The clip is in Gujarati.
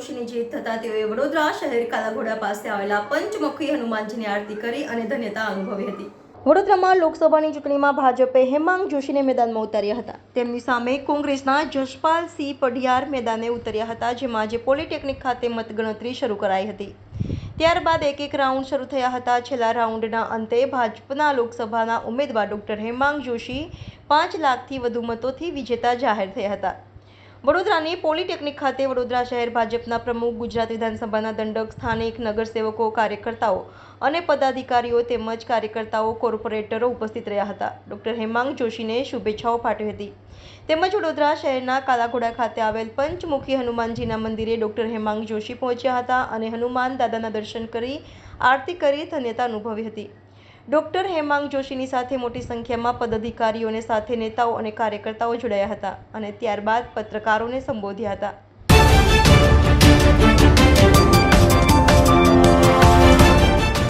જોશીની જીત થતાં તેઓએ વડોદરા શહેર કાલાઘોડા પાસે આવેલા પંચમુખી હનુમાનજીની આરતી કરી અને ધન્યતા અનુભવી હતી। વડોદરામાં લોકસભાની ચૂંટણીમાં ભાજપે હેમાંગ જોશીને મેદાનમાં ઉતાર્યા હતા। તેમની સામે કોંગ્રેસના જશપાલસિંહ પઢિયાર મેદાને ઉતર્યા હતા, જેમાં આજે પોલિટેકનિક ખાતે મતગણતરી શરૂ કરાઈ હતી। ત્યારબાદ એક રાઉન્ડ શરૂ થયા હતા। છેલ્લા રાઉન્ડના અંતે ભાજપના લોકસભાના ઉમેદવાર ડોક્ટર હેમાંગ જોશી 5 લાખથી વધુ મતોથી વિજેતા જાહેર થયા હતા। વડોદરાની પોલિટેકનિક ખાતે વડોદરા શહેર ભાજપના પ્રમુખ, ગુજરાત વિધાનસભાના દંડક, સ્થાનિક નગરસેવકો, કાર્યકર્તાઓ અને પદાધિકારીઓ તેમજ કાર્યકર્તાઓ, કોર્પોરેટરો ઉપસ્થિત રહ્યા હતા। ડોક્ટર હેમાંગ જોશીને શુભેચ્છાઓ પાઠવી હતી। તેમજ વડોદરા શહેરના કાલાઘોડા ખાતે આવેલ પંચમુખી હનુમાનજીના મંદિરે ડોક્ટર હેમાંગ જોશી પહોંચ્યા હતા અને હનુમાન દાદાના દર્શન કરી આરતી કરી ધન્યતા અનુભવી હતી। ડોક્ટર હેમાંગ જોશીની સાથે મોટી સંખ્યામાં પદાધિકારીઓને સાથે નેતાઓ અને કાર્યકર્તાઓ જોડાયા હતા અને ત્યારબાદ પત્રકારોને સંબોધ્યા હતા।